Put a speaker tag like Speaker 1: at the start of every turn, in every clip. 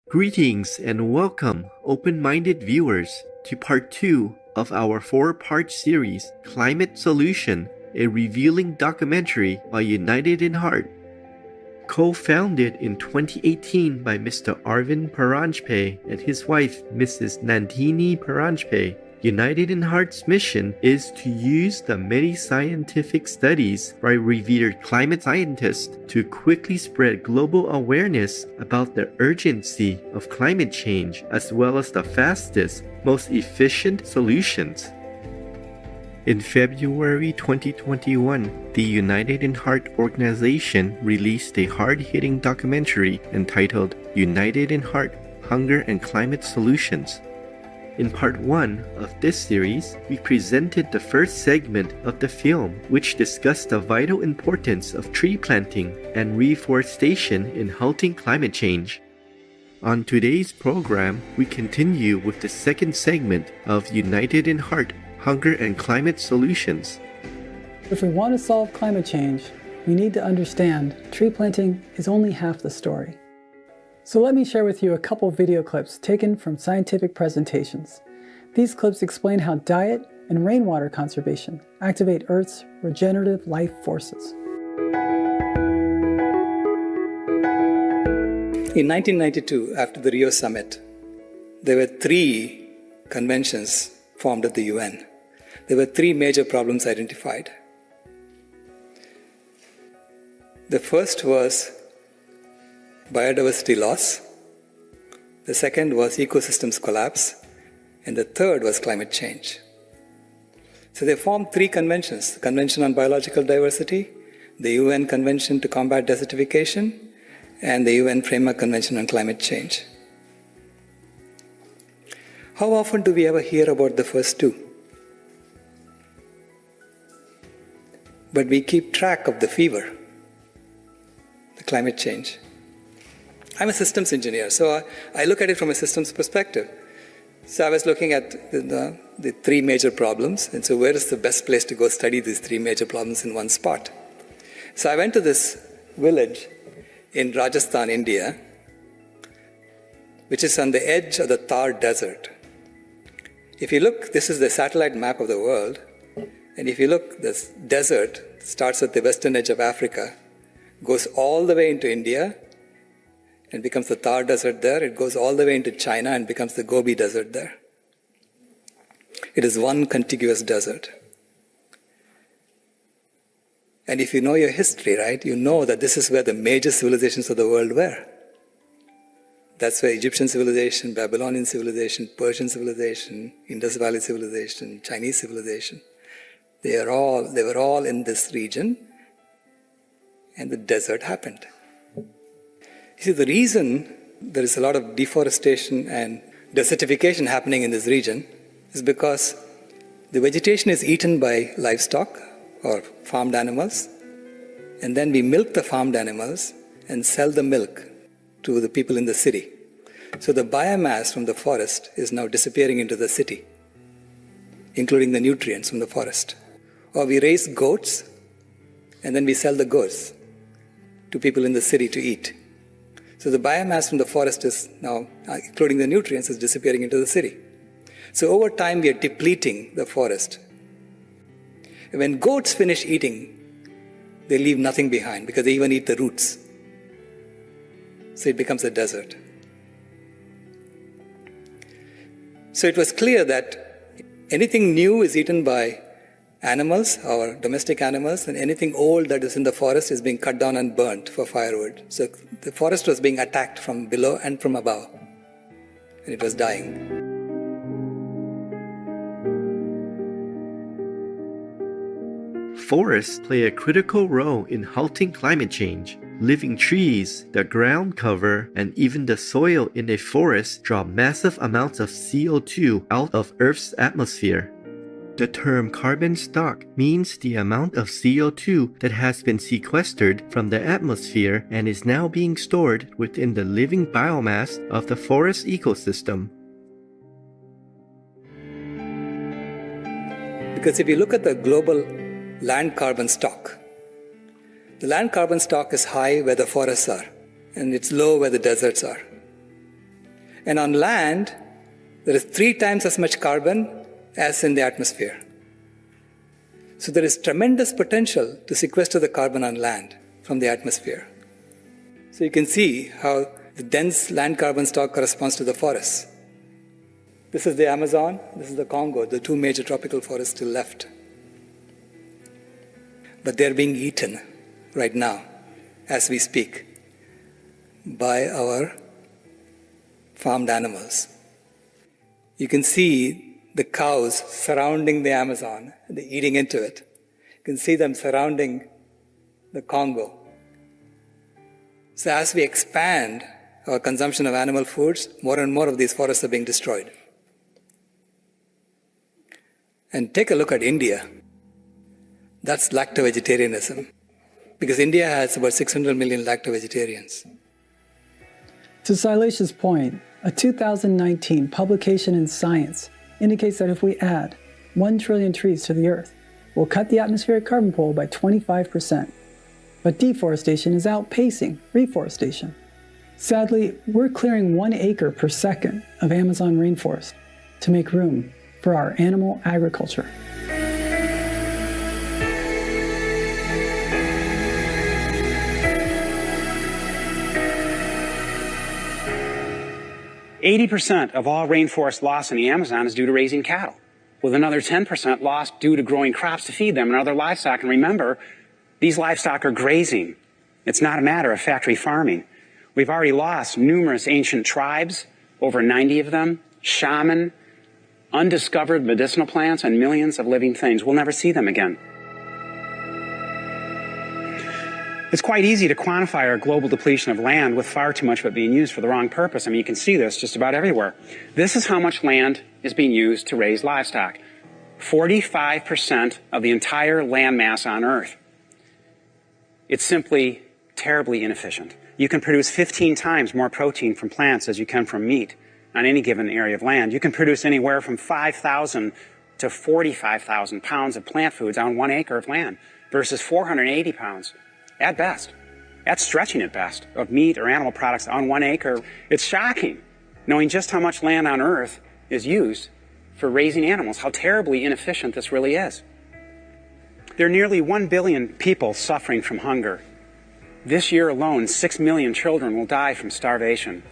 Speaker 1: Greetings and welcome, open-minded viewers, to part 2 of our 4-part series, Climate Solution, a revealing documentary by United in Heart. Co-founded in 2018 by Mr. Arvind Paranjpe and his wife, Mrs. Nandini Paranjpe, United in Heart's mission is to use the many scientific studies by revered climate scientists to quickly spread global awareness about the urgency of climate change as well as the fastest, most efficient solutions. In February 2021, the United in Heart organization released a hard-hitting documentary entitled United in Heart: Hunger and Climate Solutions. In part 1 of this series, we presented the first segment of the film, which discussed the vital importance of tree planting and reforestation in halting climate change. On today's program, we continue with the second segment of United in Heart: Hunger and Climate Solutions.
Speaker 2: If we want to solve climate change, we need to understand tree planting is only half the story. So let me share with you a couple video clips taken from scientific presentations. These clips explain how diet and rainwater conservation activate Earth's regenerative life forces.
Speaker 3: In 1992, after the Rio Summit, there were 3 conventions formed at the UN. There were 3 major problems identified. The first was biodiversity loss, the second was ecosystems collapse, and the third was climate change. So they formed 3 conventions: the Convention on Biological Diversity, the UN Convention to Combat Desertification, and the UN Framework Convention on Climate Change. How often do we ever hear about the first 2? But we keep track of the fever, the climate change. I'm a systems engineer, so I look at it from a systems perspective. So I was looking at the 3 major problems, and so where is the best place to go study these 3 major problems in one spot? So I went to this village in Rajasthan, India, which is on the edge of the Thar Desert. If you look, this is the satellite map of the world, and if you look, this desert starts at the western edge of Africa, goes all the way into India, and becomes the Thar Desert there. It goes all the way into China and becomes the Gobi Desert there. It is one contiguous desert. And if you know your history, right, you know that this is where the major civilizations of the world were. That's where Egyptian civilization, Babylonian civilization, Persian civilization, Indus Valley civilization, Chinese civilization, they were all in this region, and the desert happened. You see, the reason there is a lot of deforestation and desertification happening in this region is because the vegetation is eaten by livestock or farmed animals, and then we milk the farmed animals and sell the milk to the people in the city. So the biomass from the forest is now disappearing into the city, including the nutrients from the forest. Or we raise goats, and then we sell the goats to people in the city to eat. So the biomass from the forest is now, including the nutrients, is disappearing into the city. So over time, we are depleting the forest. And when goats finish eating, they leave nothing behind because they even eat the roots. So it becomes a desert. So it was clear that anything new is eaten by animals, or domestic animals, and anything old that is in the forest is being cut down and burnt for firewood. So the forest was being attacked from below and from above, and it was dying.
Speaker 1: Forests play a critical role in halting climate change. Living trees, the ground cover, and even the soil in a forest draw massive amounts of CO2 out of Earth's atmosphere. The term carbon stock means the amount of CO2 that has been sequestered from the atmosphere and is now being stored within the living biomass of the forest ecosystem.
Speaker 3: Because if you look at the global land carbon stock, the land carbon stock is high where the forests are, and it's low where the deserts are. And on land, there is 3 times as much carbon as in the atmosphere. So there is tremendous potential to sequester the carbon on land from the atmosphere. So you can see how the dense land carbon stock corresponds to the forests. This is the Amazon, this is the Congo, the 2 major tropical forests still left. But they're being eaten right now, as we speak, by our farmed animals. You can see the cows surrounding the Amazon, they're eating into it. You can see them surrounding the Congo. So as we expand our consumption of animal foods, more and more of these forests are being destroyed. And take a look at India. That's lacto-vegetarianism, because India has about 600 million lacto-vegetarians.
Speaker 2: To Sailesh's point, a 2019 publication in Science indicates that if we add 1 trillion trees to the Earth, we'll cut the atmospheric carbon pool by 25%. But deforestation is outpacing reforestation. Sadly, we're clearing 1 acre per second of Amazon rainforest to make room for our animal agriculture.
Speaker 4: %80 of all rainforest loss in the Amazon is due to raising cattle, with another 10% lost due to growing crops to feed them and other livestock. And remember, these livestock are grazing. It's not a matter of factory farming. We've already lost numerous ancient tribes, over 90 of them, shaman, undiscovered medicinal plants, and millions of living things. We'll never see them again. It's quite easy to quantify our global depletion of land with far too much of it being used for the wrong purpose. I mean, you can see this just about everywhere. This is how much land is being used to raise livestock. 45% of the entire land mass on Earth. It's simply terribly inefficient. You can produce 15 times more protein from plants as you can from meat on any given area of land. You can produce anywhere from 5,000 to 45,000 pounds of plant foods on 1 acre of land versus 480 pounds. At best, at stretching at best, of meat or animal products on 1 acre. It's shocking, knowing just how much land on Earth is used for raising animals, how terribly inefficient this really is. There are nearly 1 billion people suffering from hunger. This year alone, 6 million children will die from starvation.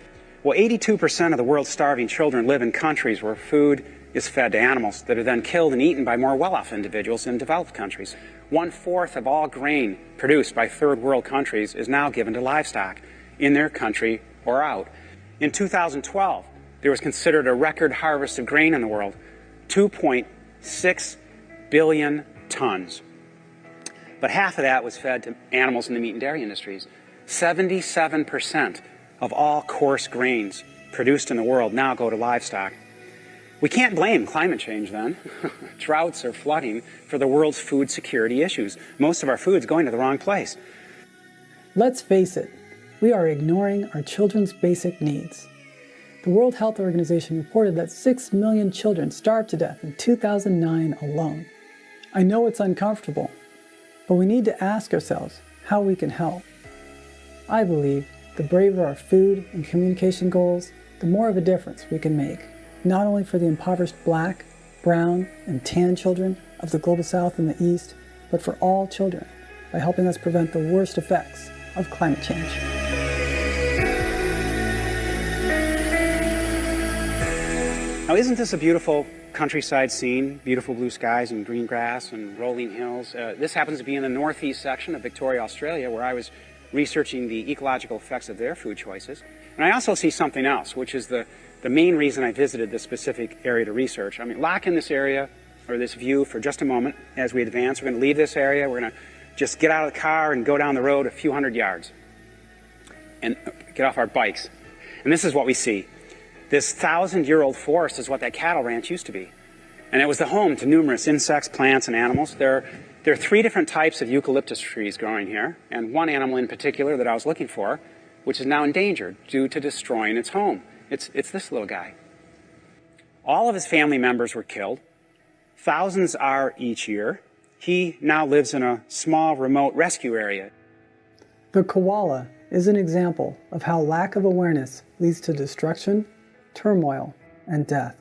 Speaker 4: Well, 82% of the world's starving children live in countries where food is fed to animals that are then killed and eaten by more well-off individuals in developed countries. 1/4 of all grain produced by third world countries is now given to livestock in their country or out. In 2012, there was considered a record harvest of grain in the world, 2.6 billion tons. But half of that was fed to animals in the meat and dairy industries. 77% of all coarse grains produced in the world now go to livestock. We can't blame climate change then, droughts or flooding, for the world's food security issues. Most of our food's going to the wrong place.
Speaker 2: Let's face it, we are ignoring our children's basic needs. The World Health Organization reported that 6 million children starved to death in 2009 alone. I know it's uncomfortable, but we need to ask ourselves how we can help. I believe the braver our food and communication goals, the more of a difference we can make, not only for the impoverished black, brown, and tan children of the global south and the east, but for all children by helping us prevent the worst effects of climate change.
Speaker 4: Now, isn't this a beautiful countryside scene? Beautiful blue skies and green grass and rolling hills. This happens to be in the northeast section of Victoria, Australia, where I was researching the ecological effects of their food choices. And I also see something else, which is the main reason I visited this specific area to research. I mean, lock in this area, or this view, for just a moment as we advance. We're going to leave this area. We're going to just get out of the car and go down the road a few hundred yards and get off our bikes. And this is what we see. This 1,000-year-old forest is what that cattle ranch used to be. And it was the home to numerous insects, plants, and animals. There are 3 different types of eucalyptus trees growing here, and one animal in particular that I was looking for, which is now endangered due to destroying its home. It's this little guy. All of his family members were killed. Thousands are each year. He now lives in a small, remote rescue area.
Speaker 2: The koala is an example of how lack of awareness leads to destruction turmoil, and death.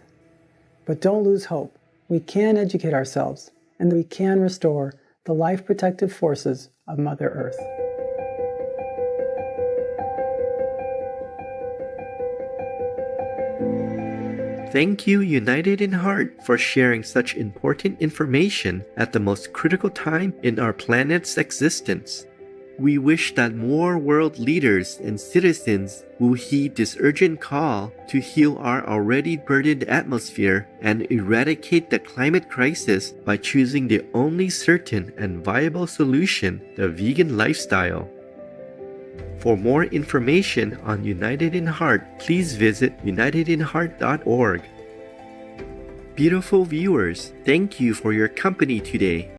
Speaker 2: But don't lose hope. We can educate ourselves, and we can restore the life-protective forces of Mother Earth.
Speaker 1: Thank you, United in Heart, for sharing such important information at the most critical time in our planet's existence. We wish that more world leaders and citizens will heed this urgent call to heal our already burdened atmosphere and eradicate the climate crisis by choosing the only certain and viable solution, the vegan lifestyle. For more information on United in Heart, please visit unitedinheart.org. Beautiful viewers, thank you for your company today.